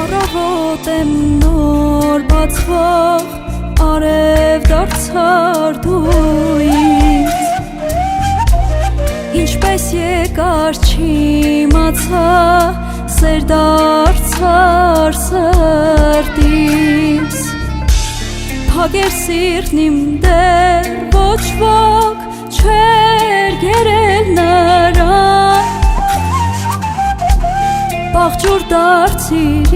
Առավոտ եմ նոր բացվող, արև դարձար դու ինձ, ինչպես եկար չիմացա, սեր դարձար սրտիս, փակեր սիրտն իմ դեռ ոչ ոք չէր գերել նրան, Բաղջուր դարձիր